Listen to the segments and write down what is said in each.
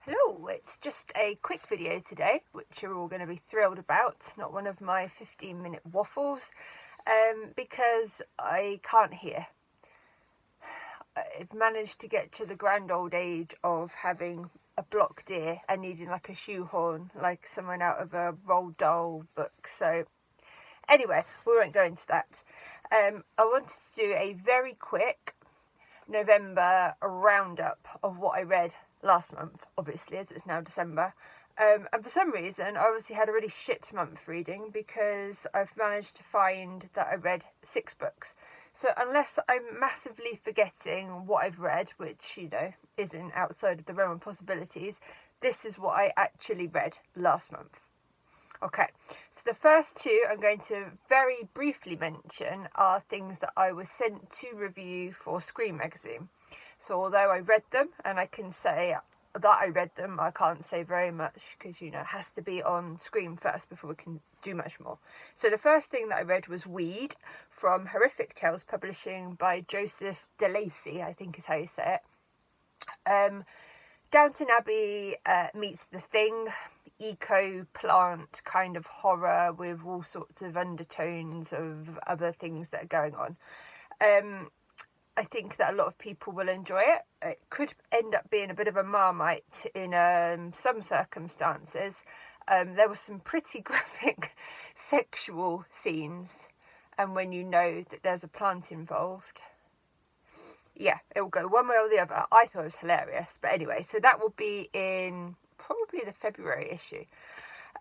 Hello, it's just a quick video today, which you're all going to be thrilled about, not one of my 15-minute waffles, because I can't hear. I've managed to get to the grand old age of having a blocked ear and needing like a shoehorn, like someone out of a Roald Dahl book. So anyway, we won't go into that. I wanted to do a very quick November roundup of what I read last month, obviously, as it's now December. And for some reason, I obviously had a really shit month reading because I've managed to find that I read 6 books. So unless I'm massively forgetting what I've read, which, isn't outside of the realm of possibilities, this is what I actually read last month. Okay, so the first two I'm going to very briefly mention are things that I was sent to review for Scream magazine. So although I read them, and I can say that I read them, I can't say very much because, it has to be on Scream first before we can do much more. So the first thing that I read was Weed from Horrific Tales Publishing by Joseph DeLacy, I think is how you say it. Downton Abbey meets The Thing, eco-plant kind of horror with all sorts of undertones of other things that are going on. I think that a lot of people will enjoy it. It could end up being a bit of a Marmite in some circumstances. There were some pretty graphic sexual scenes, and when you know that there's a plant involved, yeah, it will go one way or the other. I thought it was hilarious. But anyway, so that will be in probably the February issue.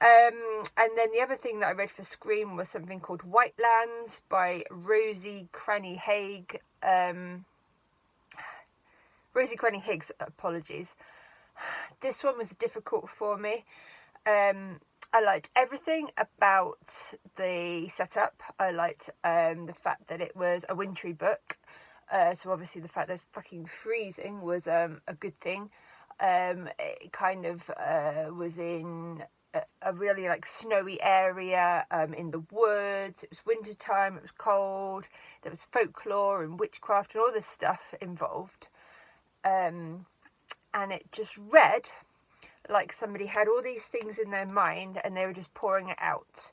And then the other thing that I read for Scream was something called Whitelands by Rosie Cranny-Haig. Rosie Cranny-Higgs, apologies. This one was difficult for me. I liked everything about the setup. I liked the fact that it was a wintry book. So obviously the fact that it's fucking freezing was a good thing. It kind of was in a really like snowy area in the woods. It was winter time, it was cold, there was folklore and witchcraft and all this stuff involved. And it just read like somebody had all these things in their mind and they were just pouring it out.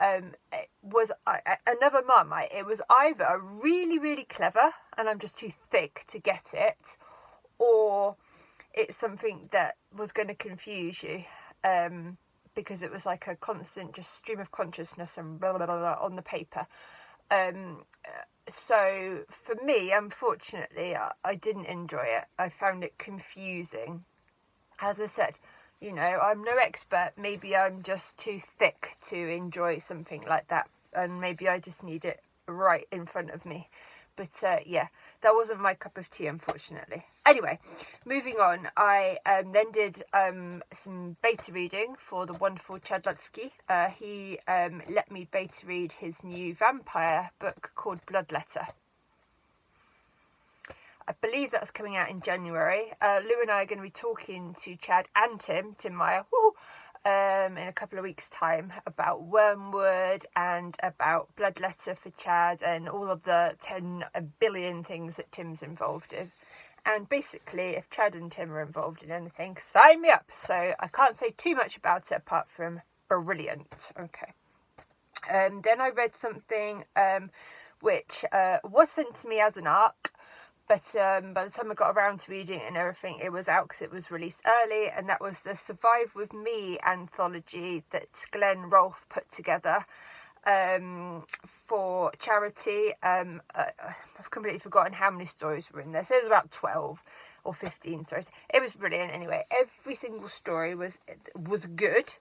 It was another Marmite. It was either really, really clever and I'm just too thick to get it, or it's something that was going to confuse you, because it was like a constant just stream of consciousness and blah, blah, blah, blah on the paper. So for me, unfortunately, I didn't enjoy it. I found it confusing. As I said, I'm no expert. Maybe I'm just too thick to enjoy something like that. And maybe I just need it right in front of me. But yeah, that wasn't my cup of tea, unfortunately. Anyway, moving on, I then did some beta reading for the wonderful Chad Lutsky. He let me beta read his new vampire book called Bloodletter. I believe that's coming out in January. Lou and I are going to be talking to Chad and Tim Meyer, in a couple of weeks' time about Wormwood and about Bloodletter for Chad and all of the 10 billion things that Tim's involved in. And basically, if Chad and Tim are involved in anything, sign me up. So I can't say too much about it apart from brilliant. Okay. Then I read something which was sent to me as an ARC. But by the time I got around to reading it and everything, it was out because it was released early, and that was the Survive With Me anthology that Glenn Rolfe put together for charity. I've completely forgotten how many stories were in there. So it was about 12 or 15 stories. It was brilliant anyway. Every single story was good.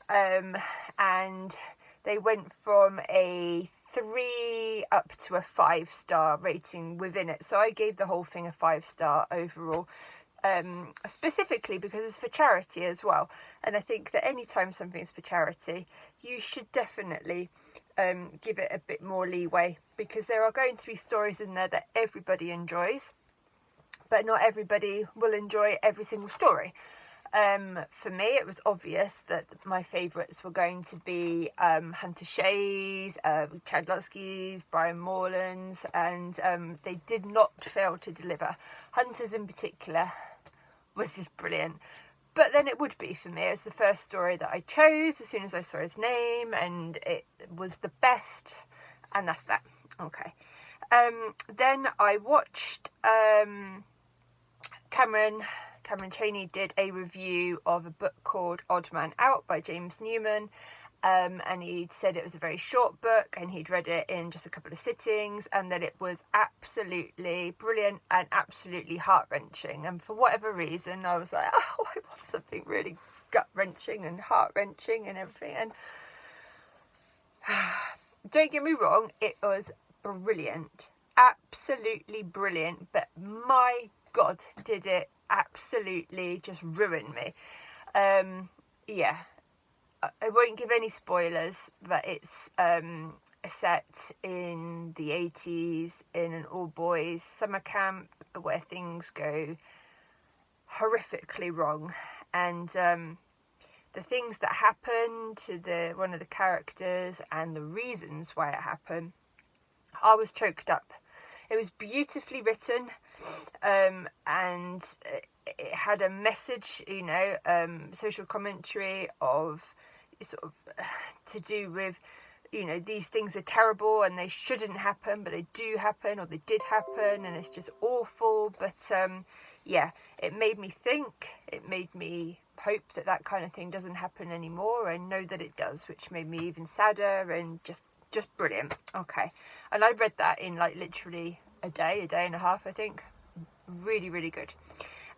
And they went from a 3 up to a 5-star rating within it. So I gave the whole thing a 5-star overall, specifically because it's for charity as well. And I think that anytime something's for charity, you should definitely give it a bit more leeway, because there are going to be stories in there that everybody enjoys, but not everybody will enjoy every single story. For me, it was obvious that my favourites were going to be Hunter Shay's, Chad Lutsky's, Brian Moreland's, and they did not fail to deliver. Hunter's in particular was just brilliant. but then it would be for me. It was the first story that I chose as soon as I saw his name, and it was the best, and that's that. Okay. Then I watched Cameron Chaney did a review of a book called Odd Man Out by James Newman, and he said it was a very short book and he'd read it in just a couple of sittings, and that it was absolutely brilliant and absolutely heart-wrenching. And for whatever reason, I was like, oh, I want something really gut-wrenching and heart-wrenching and everything. And don't get me wrong, it was brilliant, absolutely brilliant, but my God, did it absolutely just ruin me. Yeah, I won't give any spoilers, but it's set in the 80s in an all-boys summer camp where things go horrifically wrong, and the things that happen to one of the characters and the reasons why it happened, I was choked up. It was beautifully written, and it had a message, social commentary of sort of to do with, these things are terrible and they shouldn't happen, but they do happen, or they did happen, and it's just awful. But yeah, it made me think. It made me hope that kind of thing doesn't happen anymore, and know that it does, which made me even sadder, and just brilliant. Okay, and I read that in like literally a day and a half, I think. Really, really good.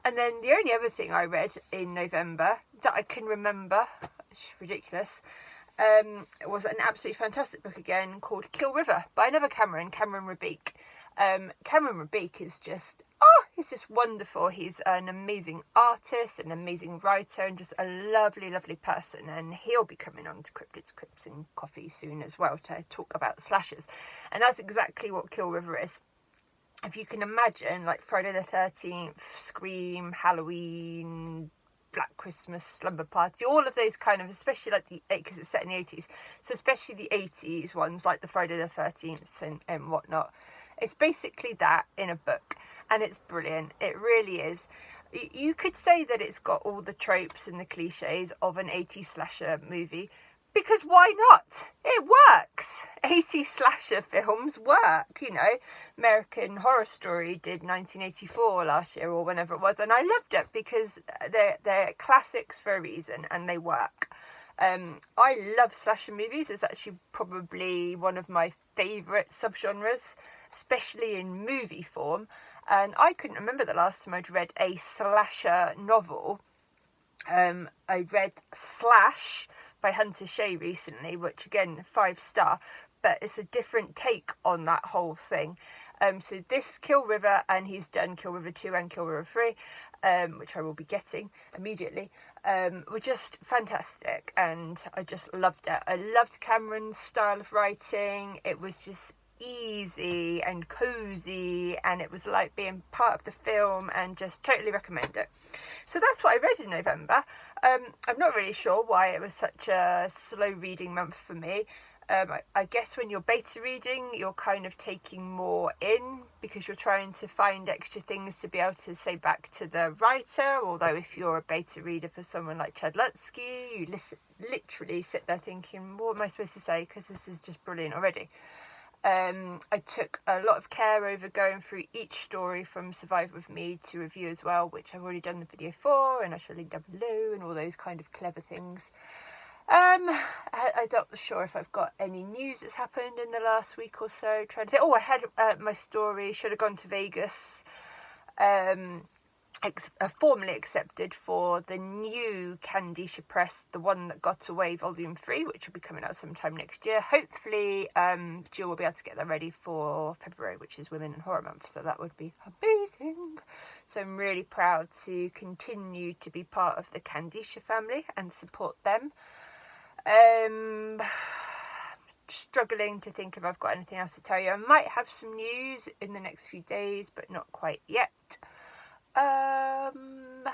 And then the only other thing I read in November that I can remember, it's ridiculous, it was an absolutely fantastic book again called Kill River by another Cameron Rabique. Cameron Rabique is just, he's just wonderful. He's an amazing artist, an amazing writer, and just a lovely, lovely person. And he'll be coming on to Cryptids, Crypts and Coffee soon as well to talk about slashers. And that's exactly what Kill River is. If you can imagine, like Friday the 13th, Scream, Halloween, Black Christmas, Slumber Party, all of those kind of, especially like because it's set in the 80s, so especially the 80s ones like the Friday the 13th and whatnot. It's basically that in a book, and it's brilliant. It really is. You could say that it's got all the tropes and the cliches of an 80s slasher movie, because why not? It works. 80s slasher films work, American Horror Story did 1984 last year or whenever it was, and I loved it because they're classics for a reason and they work. I love slasher movies. It's actually probably one of my favourite subgenres, especially in movie form. And I couldn't remember the last time I'd read a slasher novel. I read Slash by Hunter Shea recently, which again, 5-star, but it's a different take on that whole thing. So this Kill River, and he's done Kill River 2 and Kill River 3, which I will be getting immediately, were just fantastic, and I just loved it. I loved Cameron's style of writing. It was just easy and cozy, and it was like being part of the film, and just totally recommend it. So that's what I read in November. I'm not really sure why it was such a slow reading month for me. I guess when you're beta reading, you're kind of taking more in because you're trying to find extra things to be able to say back to the writer. Although if you're a beta reader for someone like Chad Lutzke, you literally sit there thinking, what am I supposed to say? Because this is just brilliant already. I took a lot of care over going through each story from Survive With Me to review as well, which I've already done the video for, and I shall link down below, and all those kind of clever things. I'm not sure if I've got any news that's happened in the last week or so. Trying to think. I had my story, Should Have Gone to Vegas, formally accepted for the new Candisha Press, The One That Got Away Volume 3, which will be coming out sometime next year. Hopefully, Jill will be able to get that ready for February, which is Women in Horror Month, so that would be amazing. So I'm really proud to continue to be part of the Candisha family and support them. Struggling to think if I've got anything else to tell you. I might have some news in the next few days, but not quite yet. And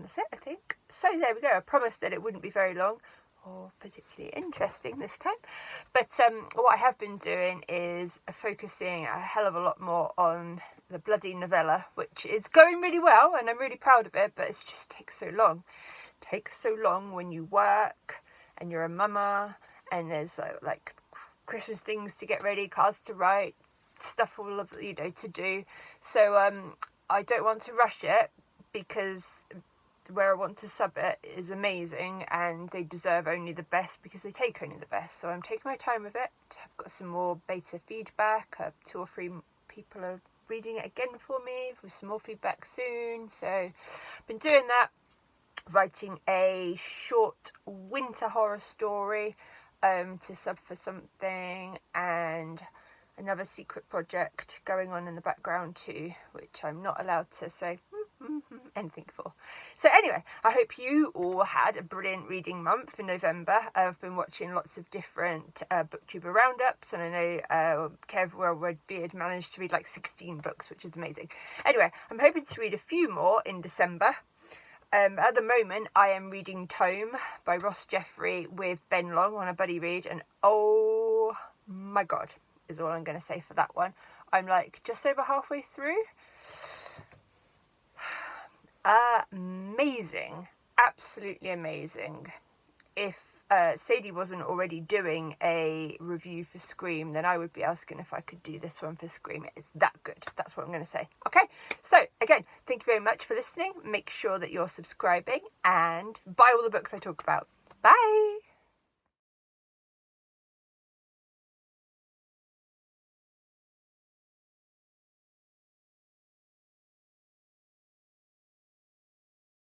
that's it, I think. So there we go. I promised that it wouldn't be very long. or particularly interesting this time. But what I have been doing is focusing a hell of a lot more on the bloody novella, which is going really well and I'm really proud of it, but it just takes so long. It takes so long when you work and you're a mama and there's like Christmas things to get ready, cards to write, stuff all of to do. So I don't want to rush it, because where I want to sub it is amazing and they deserve only the best because they take only the best. So I'm taking my time with it. I've got some more beta feedback. 2 or 3 people are reading it again for me with some more feedback soon. So I've been doing that, writing a short winter horror story to sub for something, and another secret project going on in the background too, which I'm not allowed to say anything for. So anyway, I hope you all had a brilliant reading month in November. I've been watching lots of different booktuber roundups, and I know Kev Redbeard managed to read like 16 books, which is amazing. Anyway, I'm hoping to read a few more in December. At the moment, I am reading Tome by Ross Jeffrey with Ben Long on a buddy read, and oh my god, is all I'm going to say for that one. I'm like just over halfway through. Amazing, absolutely amazing. If Sadie wasn't already doing a review for Scream, then I would be asking if I could do this one for Scream. It's that good. That's what I'm going to say. Okay, so again, thank you very much for listening. Make sure that you're subscribing and buy all the books I talk about. Bye.